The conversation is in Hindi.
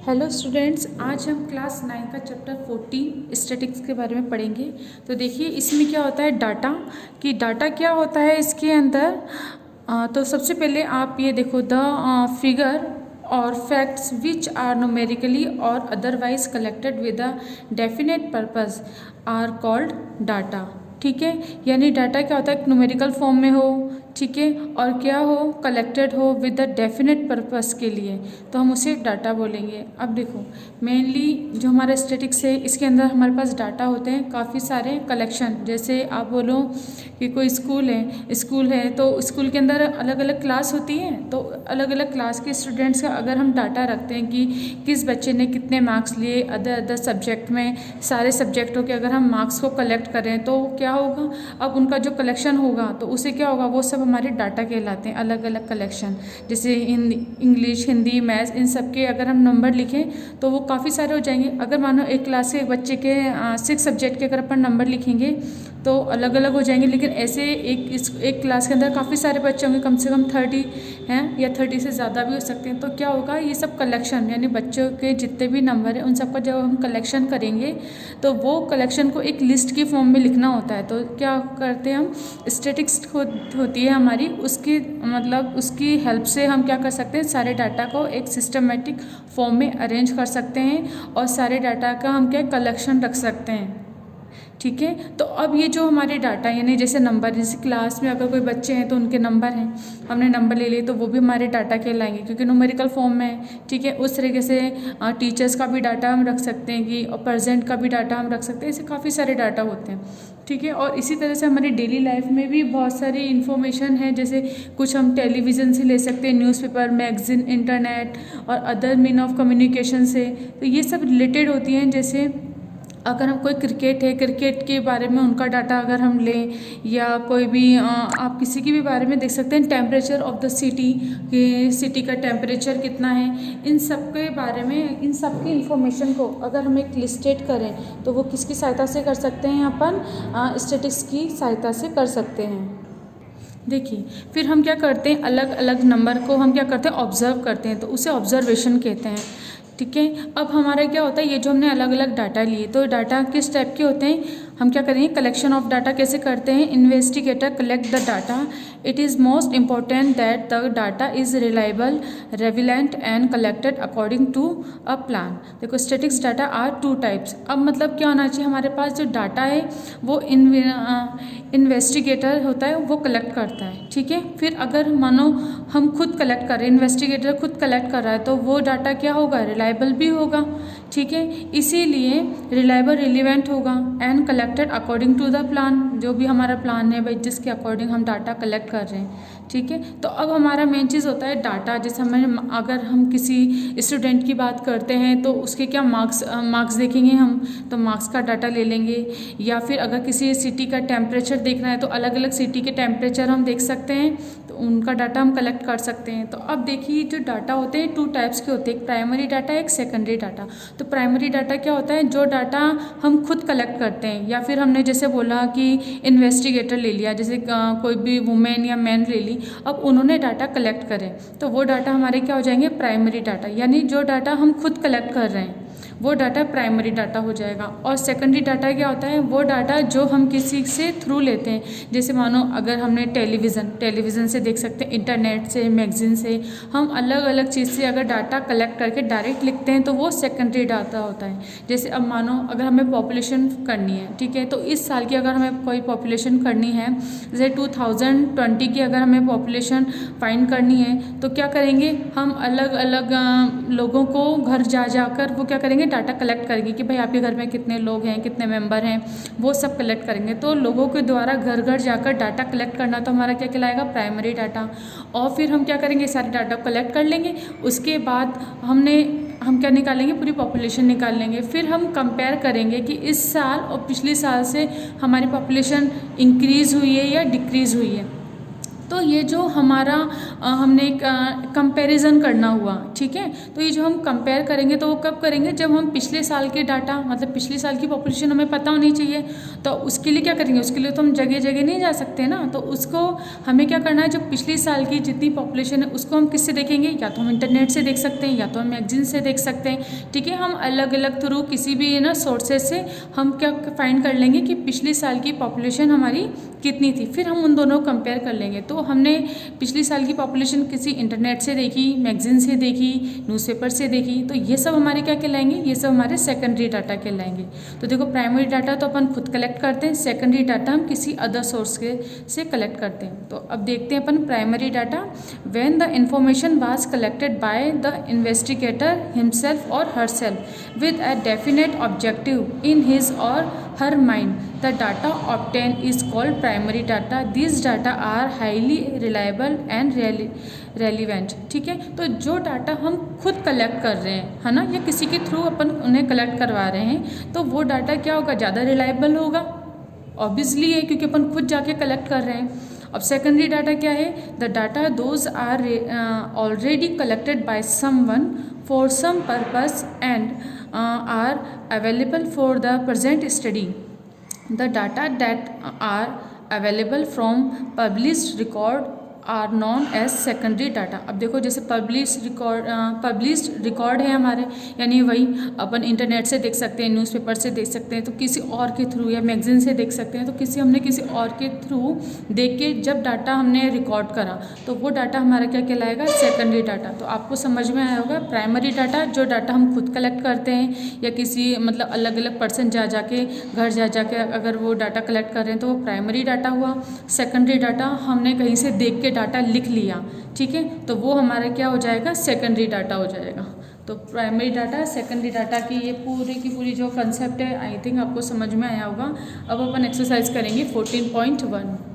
हेलो स्टूडेंट्स, आज हम क्लास 9 का चैप्टर 14 स्टैटिक्स के बारे में पढ़ेंगे। तो देखिए इसमें क्या होता है डाटा, कि डाटा क्या होता है इसके अंदर। तो सबसे पहले आप ये देखो, द फिगर और फैक्ट्स विच आर न्यूमेरिकली और otherwise collected with a definite purpose are called data. ठीक है, यानी डाटा क्या होता है, न्यूमेरिकल फॉर्म में हो, ठीक है, और क्या हो, कलेक्टेड हो विद द डेफिनेट पर्पस के लिए, तो हम उसे डाटा बोलेंगे। अब देखो मेनली जो हमारा स्टैटिक्स है इसके अंदर हमारे पास डाटा होते हैं काफ़ी सारे कलेक्शन। जैसे आप बोलो कि कोई स्कूल है तो स्कूल के अंदर अलग अलग क्लास होती है, तो अलग अलग क्लास के स्टूडेंट्स का अगर हम डाटा रखते हैं कि किस बच्चे ने कितने मार्क्स लिए अदर सब्जेक्ट में, सारे सब्जेक्टों के अगर हम मार्क्स को कलेक्ट करें तो क्या होगा, अब उनका जो कलेक्शन होगा तो उसे क्या होगा, वो सब हमारे डाटा कहलाते हैं, अलग अलग कलेक्शन। जैसे इंग्लिश, हिंदी, मैथ्स, इन सब के अगर हम नंबर लिखें तो वो काफ़ी सारे हो जाएंगे। अगर मानो एक क्लास के बच्चे के 6 सब्जेक्ट के अगर अपन नंबर लिखेंगे तो अलग अलग हो जाएंगे, लेकिन ऐसे एक क्लास के अंदर काफ़ी सारे बच्चे होंगे, कम से कम 30 हैं या 30 से ज़्यादा भी हो सकते हैं। तो क्या होगा, ये सब कलेक्शन यानी बच्चों के जितने भी नंबर हैं उन सबका जब हम कलेक्शन करेंगे तो वो कलेक्शन को एक लिस्ट की फॉर्म में लिखना होता है। तो क्या करते हैं हम, स्टैटिक्स होती है हमारी, उसकी मतलब उसकी हेल्प से हम क्या कर सकते हैं, सारे डाटा को एक सिस्टमेटिक फॉर्म में अरेंज कर सकते हैं और सारे डाटा का हम क्या कलेक्शन रख सकते हैं। ठीक है, तो अब ये जो हमारे डाटा यानी जैसे नंबर, जैसे क्लास में अगर कोई बच्चे हैं तो उनके नंबर हैं, हमने नंबर ले लिए तो वो भी हमारे डाटा कहलाएंगे क्योंकि न्यूमेरिकल फॉर्म में है। ठीक है, उस तरीके से टीचर्स का भी डाटा हम रख सकते हैं कि, और प्रेजेंट का भी डाटा हम रख सकते हैं। ऐसे काफ़ी सारे डाटा होते हैं। ठीक है, और इसी तरह से हमारी डेली लाइफ में भी बहुत सारी इन्फॉर्मेशन है, जैसे कुछ हम टेलीविज़न से ले सकते हैं, न्यूज़पेपर, मैगजीन, इंटरनेट और अदर मीन ऑफ कम्युनिकेशन से। तो ये सब रिलेटेड होती हैं। जैसे अगर हम कोई क्रिकेट के बारे में उनका डाटा अगर हम लें, या कोई भी आप किसी की भी बारे में देख सकते हैं, टेम्परेचर ऑफ द सिटी, कि सिटी का टेम्परेचर कितना है, इन सब के बारे में, इन सब की इन्फॉर्मेशन को अगर हम एक लिस्टेड करें तो वो किसकी सहायता से कर सकते हैं, अपन स्टैटिक्स की सहायता से कर सकते हैं। देखिए फिर हम क्या करते हैं, अलग अलग नंबर को हम क्या करते हैं, ऑब्जर्व करते हैं, तो उसे ऑब्जर्वेशन कहते हैं। ठीक है, अब हमारा क्या होता है, ये जो हमने अलग अलग डाटा लिए, तो डाटा किस टाइप के होते हैं, हम क्या करेंगे, कलेक्शन ऑफ डाटा कैसे करते हैं, investigator collect the data, it is most important that the data is reliable, relevant and collected according to a plan. देखो स्टैटिक्स डाटा आर 2 टाइप्स। अब मतलब क्या होना चाहिए, हमारे पास जो डाटा है वो इन्वेस्टिगेटर होता है, वो कलेक्ट करता है। ठीक है, फिर अगर मानो हम खुद कलेक्ट कर रहे हैं, इन्वेस्टिगेटर खुद कलेक्ट कर रहा है, तो वो डाटा क्या होगा, रिलायबल भी होगा। ठीक है, इसीलिए रिलायबल, रिलीवेंट होगा and collected according to the plan, जो भी हमारा प्लान है भाई जिसके अकॉर्डिंग हम डाटा कलेक्ट कर रहे हैं। ठीक है, तो अब हमारा मेन चीज़ होता है डाटा। जैसे हमें अगर हम किसी स्टूडेंट की बात करते हैं तो उसके क्या मार्क्स देखेंगे हम, तो मार्क्स का डाटा ले लेंगे, या फिर अगर किसी सिटी का टेम्परेचर देखना है तो अलग अलग सिटी के टेम्परेचर हम देख सकते हैं, तो उनका डाटा हम कलेक्ट कर सकते हैं। तो अब देखिए जो डाटा होते हैं 2 टाइप्स के होते हैं, एक प्राइमरी डाटा, एक सेकेंडरी डाटा। तो प्राइमरी डाटा क्या होता है, जो डाटा हम खुद कलेक्ट करते हैं, या फिर हमने जैसे बोला कि इन्वेस्टिगेटर ले लिया, जैसे कोई भी वुमेन या मैन ले ली, अब उन्होंने डाटा कलेक्ट करे तो वो डाटा हमारे क्या हो जाएंगे, प्राइमरी डाटा, यानी जो डाटा हम खुद कलेक्ट कर रहे हैं वो डाटा प्राइमरी डाटा हो जाएगा। और सेकेंडरी डाटा क्या होता है, वो डाटा जो हम किसी से थ्रू लेते हैं, जैसे मानो अगर हमने टेलीविज़न से देख सकते हैं, इंटरनेट से, मैगजीन से, हम अलग अलग चीज़ से अगर डाटा कलेक्ट करके डायरेक्ट लिखते हैं तो वो सेकेंडरी डाटा होता है। जैसे अब मानो अगर हमें पॉपुलेशन करनी है, ठीक है, तो इस साल की अगर हमें कोई पॉपुलेशन करनी है, जैसे 2020 की अगर हमें पॉपुलेशन फाइंड करनी है, तो क्या करेंगे, हम अलग अलग लोगों को घर जा जाकर वो क्या करेंगे, डाटा कलेक्ट करेंगे कि भाई आपके घर में कितने लोग हैं, कितने मेंबर हैं, वो सब कलेक्ट करेंगे। तो लोगों के द्वारा घर घर जाकर डाटा कलेक्ट करना तो हमारा क्या कहलाएगा, प्राइमरी डाटा। और फिर हम क्या करेंगे, सारे डाटा कलेक्ट कर लेंगे, उसके बाद हम क्या निकालेंगे, पूरी पॉपुलेशन निकाल लेंगे। फिर हम कंपेयर करेंगे कि इस साल और पिछले साल से हमारी पॉपुलेशन इंक्रीज़ हुई है या डिक्रीज़ हुई है। तो ये जो हमारा हमने एक कंपैरिजन करना हुआ, ठीक है। तो ये जो हम कंपेयर करेंगे तो वो कब करेंगे, जब हम पिछले साल के डाटा, मतलब पिछले साल की पॉपुलेशन हमें पता होनी चाहिए। तो उसके लिए क्या करेंगे, उसके लिए तो हम जगह जगह नहीं जा सकते ना, तो उसको हमें क्या करना है, जो पिछले साल की जितनी पॉपुलेशन है उसको हम किससे देखेंगे, या तो हम इंटरनेट से देख सकते हैं या तो हम मैगजीन से देख सकते हैं, ठीक है। हम अलग अलग थ्रू किसी भी ना सोर्सेज से हम क्या फाइंड कर लेंगे कि पिछले साल की पॉपुलेशन हमारी कितनी थी, फिर हम उन दोनों को कंपेयर कर लेंगे। तो हमने पिछले साल की पॉपुलेशन किसी इंटरनेट से देखी, मैगजीन से देखी, न्यूज़पेपर से देखी, तो ये सब हमारे क्या कहलाएंगे, ये सब हमारे सेकेंडरी डाटा कहलाएंगे। तो देखो प्राइमरी डाटा तो अपन खुद कलेक्ट करते हैं, सेकेंडरी डाटा हम किसी अदर सोर्स के से कलेक्ट करते हैं। तो अब देखते हैं अपन primary data. When the information was collected by the investigator himself or herself with a definite objective in his or her mind, the data obtained is called primary data. These data are highly reliable and relevant, ठीक है। तो जो डाटा हम खुद कलेक्ट कर रहे हैं, है ना, या किसी के थ्रू अपन उन्हें कलेक्ट करवा रहे हैं, तो वो डाटा क्या होगा, ज़्यादा रिलायबल होगा, ऑब्वियसली है, क्योंकि अपन खुद जाके कलेक्ट कर रहे हैं। अब सेकेंडरी डाटा क्या है, the data those are already collected by someone for some purpose and are available for the present study. The data that are available from published record are known as secondary data. अब देखो जैसे पब्लिश्ड रिकॉर्ड है हमारे, यानी वही अपन इंटरनेट से देख सकते हैं, न्यूज़पेपर से देख सकते हैं, तो किसी और के थ्रू, या मैगजीन से देख सकते हैं, तो हमने किसी और के थ्रू देख के जब डाटा हमने रिकॉर्ड करा तो वो डाटा हमारा क्या कहलाएगा, सेकेंडरी डाटा। तो आपको समझ में आया होगा, प्राइमरी डाटा जो डाटा हम खुद कलेक्ट करते हैं या किसी मतलब अलग अलग पर्सन जा जाके घर जा जाके अगर वो डाटा कलेक्ट कर रहे हैं तो वो प्राइमरी डाटा हुआ। सेकेंडरी डाटा हमने कहीं से देख के डाटा लिख लिया, ठीक है, तो वो हमारा क्या हो जाएगा, सेकेंडरी डाटा हो जाएगा। तो प्राइमरी डाटा, सेकेंडरी डाटा की ये पूरी की पूरी जो कंसेप्ट है आई थिंक आपको समझ में आया होगा। अब अपन एक्सरसाइज करेंगे 14.1।